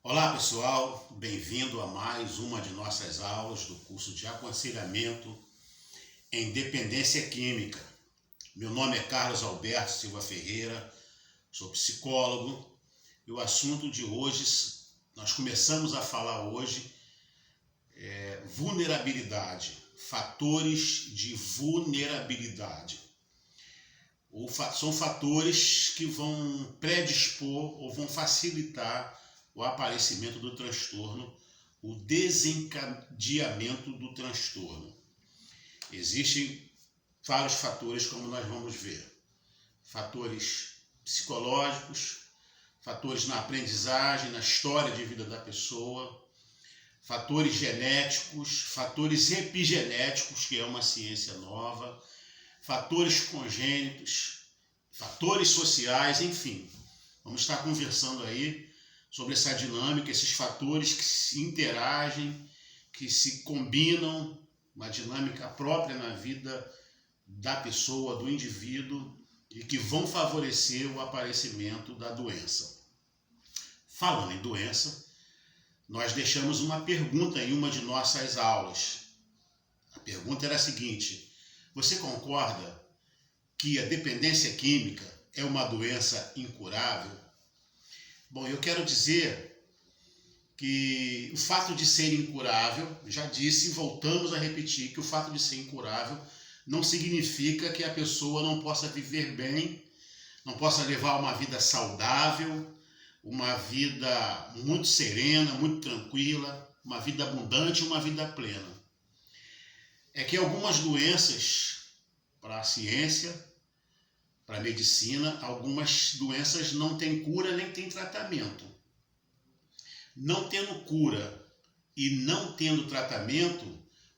Olá pessoal, bem-vindo a mais uma de nossas aulas do curso de aconselhamento em dependência química. Meu nome é Carlos Alberto Silva Ferreira, sou psicólogo e o assunto de hoje, nós começamos a falar hoje, vulnerabilidade, fatores de vulnerabilidade. São fatores que vão predispor ou vão facilitar o aparecimento do transtorno, o desencadeamento do transtorno. Existem vários fatores, como nós vamos ver. Fatores psicológicos, fatores na aprendizagem, na história de vida da pessoa, fatores genéticos, fatores epigenéticos, que é uma ciência nova, fatores congênitos, fatores sociais, enfim. Vamos estar conversando aí sobre essa dinâmica, esses fatores que se interagem, que se combinam, uma dinâmica própria na vida da pessoa, do indivíduo, e que vão favorecer o aparecimento da doença. Falando em doença, nós deixamos uma pergunta em uma de nossas aulas. A pergunta era a seguinte: você concorda que a dependência química é uma doença incurável? Bom, eu quero dizer que o fato de ser incurável, já disse e voltamos a repetir que o fato de ser incurável não significa que a pessoa não possa viver bem, não possa levar uma vida saudável, uma vida muito serena, muito tranquila, uma vida abundante, uma vida plena. É que algumas doenças, para a ciência, para a medicina, algumas doenças não têm cura nem têm tratamento. Não tendo cura e não tendo tratamento,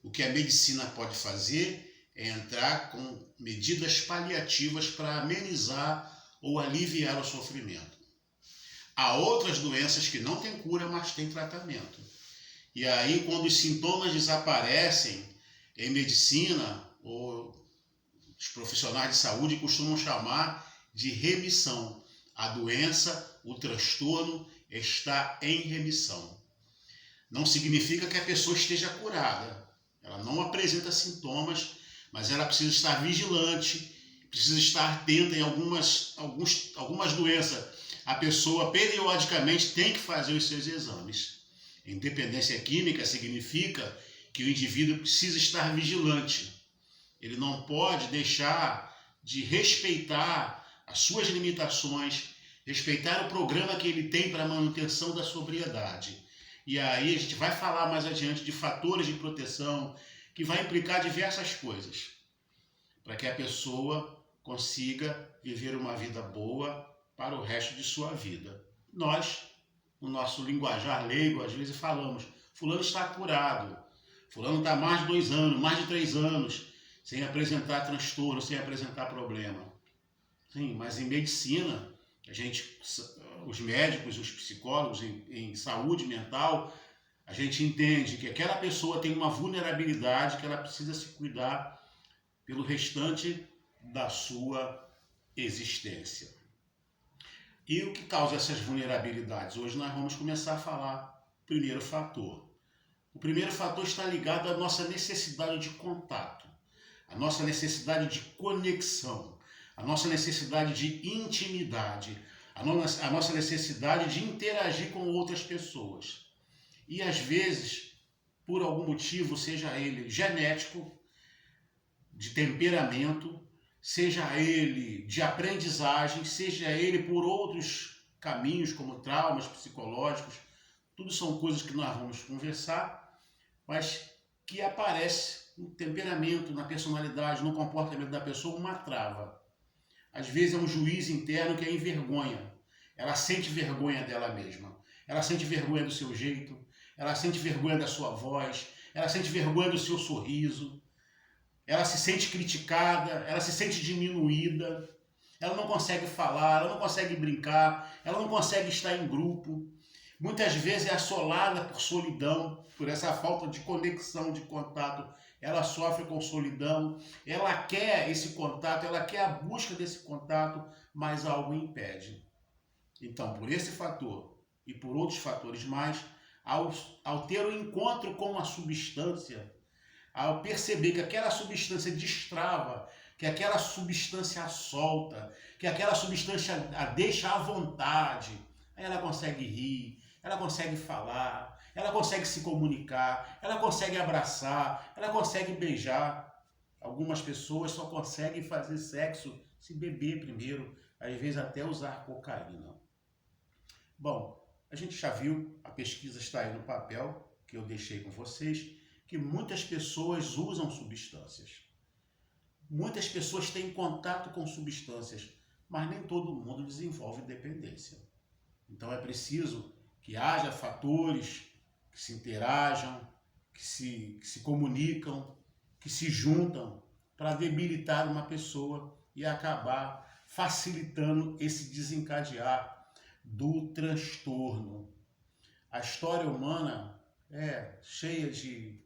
o que a medicina pode fazer é entrar com medidas paliativas para amenizar ou aliviar o sofrimento. Há outras doenças que não têm cura, mas têm tratamento. E aí, quando os sintomas desaparecem, em medicina, os profissionais de saúde costumam chamar de remissão. A doença, o transtorno está em remissão. Não significa que a pessoa esteja curada. Ela não apresenta sintomas, mas ela precisa estar vigilante, precisa estar atenta em algumas doenças. A pessoa periodicamente tem que fazer os seus exames. Em dependência química significa que o indivíduo precisa estar vigilante. Ele não pode deixar de respeitar as suas limitações, respeitar o programa que ele tem para a manutenção da sobriedade. E aí a gente vai falar mais adiante de fatores de proteção que vai implicar diversas coisas para que a pessoa consiga viver uma vida boa para o resto de sua vida. Nós, no nosso linguajar leigo, às vezes falamos: fulano está curado, fulano está há mais de 2 anos, mais de 3 anos, sem apresentar transtorno, sem apresentar problema. Sim, mas em medicina, os médicos, os psicólogos em saúde mental, a gente entende que aquela pessoa tem uma vulnerabilidade que ela precisa se cuidar pelo restante da sua existência. E o que causa essas vulnerabilidades? Hoje nós vamos começar a falar o primeiro fator. O primeiro fator está ligado à nossa necessidade de contato, a nossa necessidade de conexão, a nossa necessidade de intimidade, a nossa necessidade de interagir com outras pessoas. E às vezes, por algum motivo, seja ele genético, de temperamento, seja ele de aprendizagem, seja ele por outros caminhos, como traumas psicológicos, tudo são coisas que nós vamos conversar, mas que aparece no temperamento, na personalidade, no comportamento da pessoa, uma trava. Às vezes é um juiz interno que a envergonha. Ela sente vergonha dela mesma. Ela sente vergonha do seu jeito. Ela sente vergonha da sua voz. Ela sente vergonha do seu sorriso. Ela se sente criticada. Ela se sente diminuída. Ela não consegue falar. Ela não consegue brincar. Ela não consegue estar em grupo. Muitas vezes é assolada por solidão, por essa falta de conexão, de contato. Ela sofre com solidão, ela quer esse contato, ela quer a busca desse contato, mas algo impede. Então, por esse fator e por outros fatores mais, ao ter o encontro com a substância, ao perceber que aquela substância destrava, que aquela substância solta, que aquela substância a deixa à vontade, aí ela consegue rir, ela consegue falar, ela consegue se comunicar, ela consegue abraçar, ela consegue beijar. Algumas pessoas só conseguem fazer sexo se beber primeiro, às vezes até usar cocaína. Bom, a gente já viu, a pesquisa está aí no papel, que eu deixei com vocês, que muitas pessoas usam substâncias. Muitas pessoas têm contato com substâncias, mas nem todo mundo desenvolve dependência. Então é preciso que haja fatores que se interajam, que se comunicam, que se juntam para debilitar uma pessoa e acabar facilitando esse desencadear do transtorno. A história humana é cheia de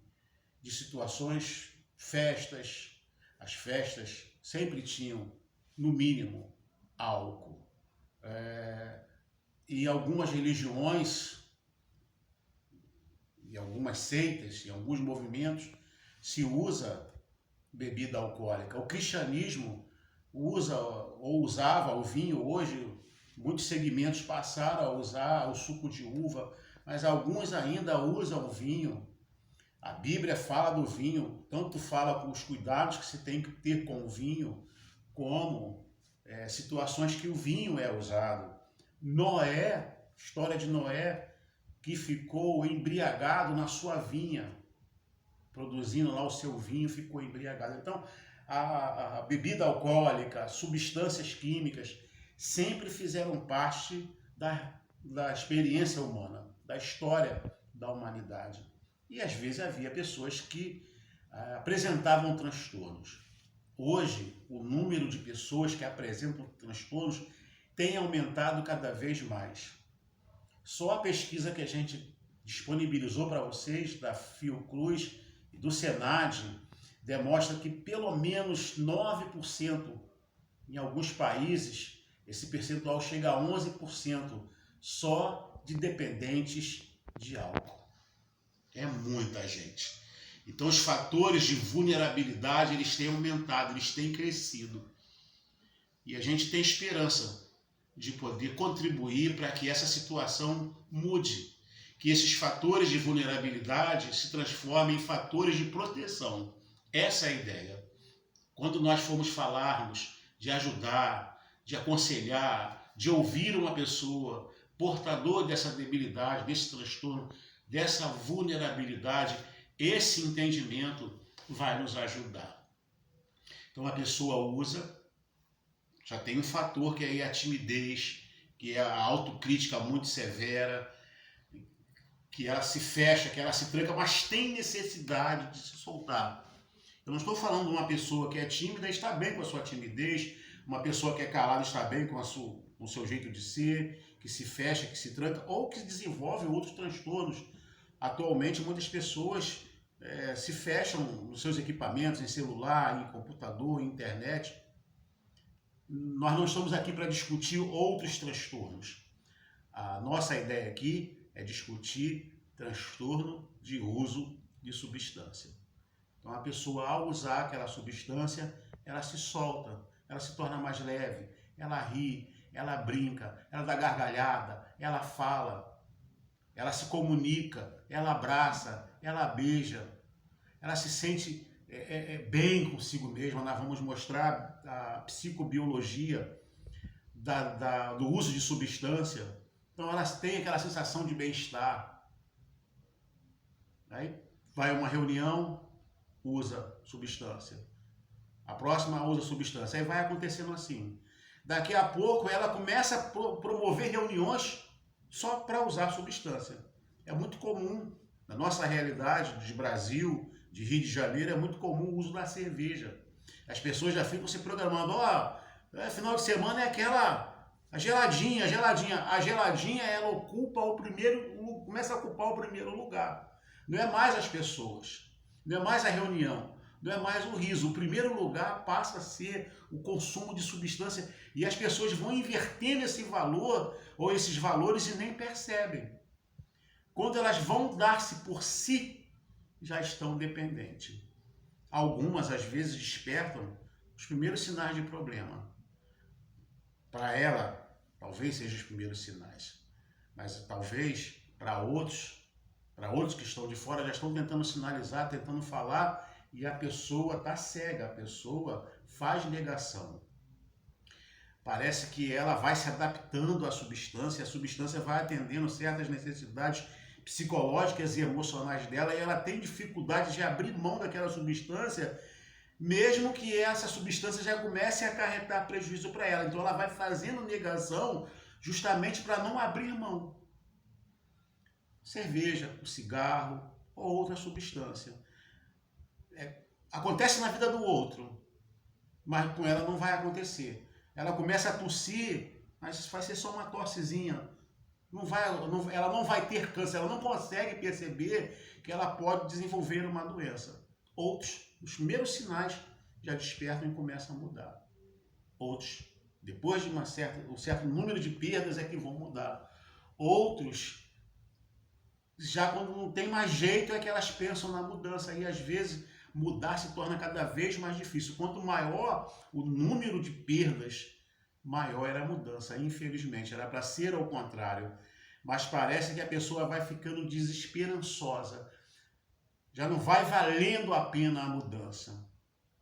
situações, festas. As festas sempre tinham, no mínimo, álcool. E algumas religiões, e algumas seitas, e alguns movimentos, se usa bebida alcoólica. O cristianismo usa ou usava o vinho. Hoje, muitos segmentos passaram a usar o suco de uva, mas alguns ainda usam o vinho. A Bíblia fala do vinho, tanto fala com os cuidados que se tem que ter com o vinho, como situações que o vinho é usado. Noé, história de Noé, que ficou embriagado na sua vinha, produzindo lá o seu vinho, ficou embriagado. Então, a bebida alcoólica, substâncias químicas, sempre fizeram parte da experiência humana, da história da humanidade. E às vezes havia pessoas que apresentavam transtornos. Hoje, o número de pessoas que apresentam transtornos tem aumentado cada vez mais. Só a pesquisa que a gente disponibilizou para vocês, da Fiocruz e do Senad, demonstra que pelo menos 9%, em alguns países, esse percentual chega a 11% só de dependentes de álcool. É muita gente. Então os fatores de vulnerabilidade, eles têm aumentado, eles têm crescido. E a gente tem esperança de poder contribuir para que essa situação mude, que esses fatores de vulnerabilidade se transformem em fatores de proteção. Essa é a ideia. Quando nós formos falarmos de ajudar, de aconselhar, de ouvir uma pessoa portador dessa debilidade, desse transtorno, dessa vulnerabilidade, esse entendimento vai nos ajudar. Então a pessoa usa, já tem um fator que é a timidez, que é a autocrítica muito severa, que ela se fecha, que ela se tranca, mas tem necessidade de se soltar. Eu não estou falando de uma pessoa que é tímida e está bem com a sua timidez, uma pessoa que é calada está bem com o seu jeito de ser, que se fecha, que se tranca, ou que desenvolve outros transtornos. Atualmente, muitas pessoas se fecham nos seus equipamentos, em celular, em computador, em internet. Nós não estamos aqui para discutir outros transtornos. A nossa ideia aqui é discutir transtorno de uso de substância. Então, a pessoa, ao usar aquela substância, ela se solta, ela se torna mais leve, ela ri, ela brinca, ela dá gargalhada, ela fala, ela se comunica, ela abraça, ela beija, ela se sente bem consigo mesma. Nós vamos mostrar a psicobiologia do uso de substância. Então elas têm aquela sensação de bem-estar. Aí vai a uma reunião, usa substância. A próxima usa substância. Aí vai acontecendo assim. Daqui a pouco ela começa a promover reuniões só para usar substância. É muito comum, na nossa realidade de Brasil, de Rio de Janeiro, é muito comum o uso da cerveja. As pessoas já ficam se programando, final de semana é a geladinha. A geladinha, ela começa a ocupar o primeiro lugar. Não é mais as pessoas, não é mais a reunião, não é mais o riso. O primeiro lugar passa a ser o consumo de substância e as pessoas vão invertendo esse valor ou esses valores e nem percebem. Quando elas vão dar-se por si, já estão dependentes. Algumas, às vezes, despertam os primeiros sinais de problema. Para ela, talvez sejam os primeiros sinais. Mas talvez para outros que estão de fora, já estão tentando sinalizar, tentando falar, e a pessoa está cega, a pessoa faz negação. Parece que ela vai se adaptando à substância, a substância vai atendendo certas necessidades psicológicas e emocionais dela, e ela tem dificuldade de abrir mão daquela substância, mesmo que essa substância já comece a acarretar prejuízo para ela. Então ela vai fazendo negação justamente para não abrir mão. Cerveja, o cigarro ou outra substância. Acontece na vida do outro, mas com ela não vai acontecer. Ela começa a tossir, mas vai ser só uma tossezinha. Ela não vai ter câncer, ela não consegue perceber que ela pode desenvolver uma doença. Outros, os primeiros sinais já despertam e começam a mudar. Outros, depois de um certo número de perdas, é que vão mudar. Outros, já quando não tem mais jeito, é que elas pensam na mudança. E às vezes mudar se torna cada vez mais difícil. Quanto maior o número de perdas, maior era a mudança. Infelizmente, era para ser ao contrário. Mas parece que a pessoa vai ficando desesperançosa. Já não vai valendo a pena a mudança.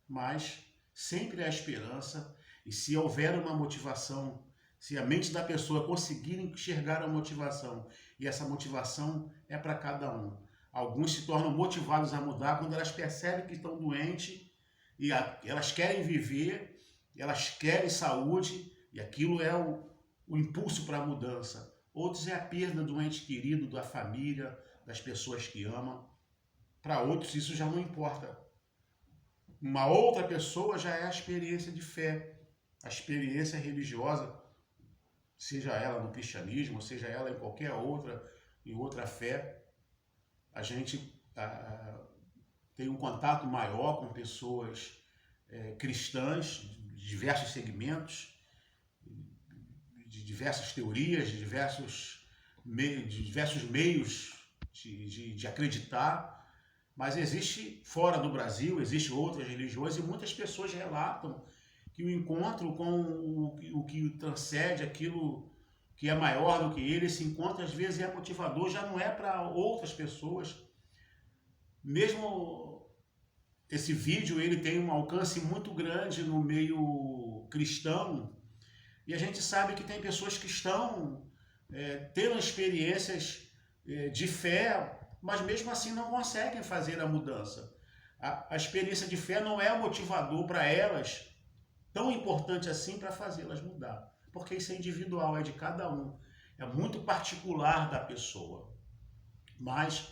Mas sempre há esperança. E se houver uma motivação, se a mente da pessoa conseguir enxergar a motivação, e essa motivação é para cada um. Alguns se tornam motivados a mudar quando elas percebem que estão doentes e elas querem viver, elas querem saúde e aquilo é o impulso para a mudança. Outros é a perda do ente querido, da família, das pessoas que amam. Para outros isso já não importa. Uma outra pessoa já é a experiência de fé, a experiência religiosa, seja ela no cristianismo, seja ela em qualquer outra fé. A gente tem um contato maior com pessoas cristãs de diversos segmentos, de diversas teorias, de diversos meios de acreditar, mas existe fora do Brasil, existem outras religiões e muitas pessoas relatam que o encontro com o que transcende, aquilo que é maior do que ele, esse encontro às vezes é motivador, já não é para outras pessoas. Mesmo esse vídeo, ele tem um alcance muito grande no meio cristão, e a gente sabe que tem pessoas que estão tendo experiências de fé, mas mesmo assim não conseguem fazer a mudança. A experiência de fé não é motivador para elas, tão importante assim para fazê-las mudar. Porque isso é individual, é de cada um. É muito particular da pessoa. Mas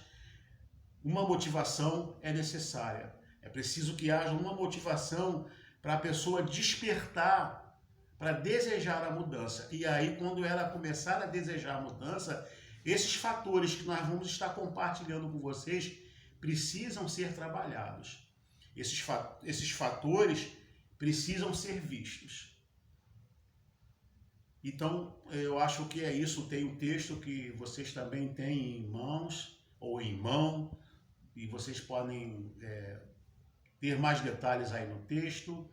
uma motivação é necessária. É preciso que haja uma motivação para a pessoa despertar, para desejar a mudança. E aí, quando ela começar a desejar a mudança, esses fatores que nós vamos estar compartilhando com vocês precisam ser trabalhados. Esses fatores precisam ser vistos. Então, eu acho que é isso. Tem um texto que vocês também têm em mãos, ou em mão, e vocês podem ter mais detalhes aí no texto.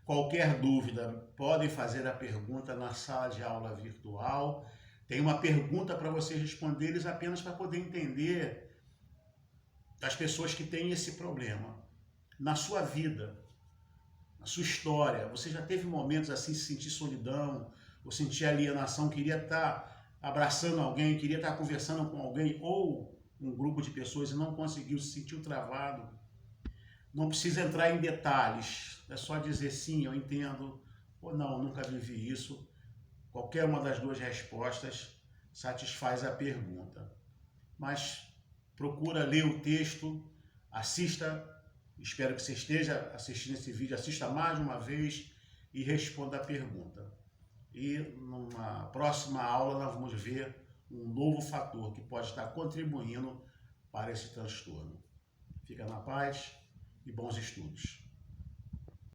Qualquer dúvida, podem fazer a pergunta na sala de aula virtual. Tem uma pergunta para vocês responderem apenas para poder entender das pessoas que têm esse problema. Na sua vida, na sua história, você já teve momentos assim, se sentir solidão, ou sentir alienação, queria estar abraçando alguém, queria estar conversando com alguém, ou um grupo de pessoas e não conseguiu, se sentiu travado? Não precisa entrar em detalhes, é só dizer sim, eu entendo, ou não, nunca vivi isso. Qualquer uma das duas respostas satisfaz a pergunta. Mas procura ler o texto, assista, espero que você esteja assistindo esse vídeo, assista mais de uma vez e responda a pergunta. E numa próxima aula nós vamos ver um novo fator que pode estar contribuindo para esse transtorno. Fica na paz e bons estudos.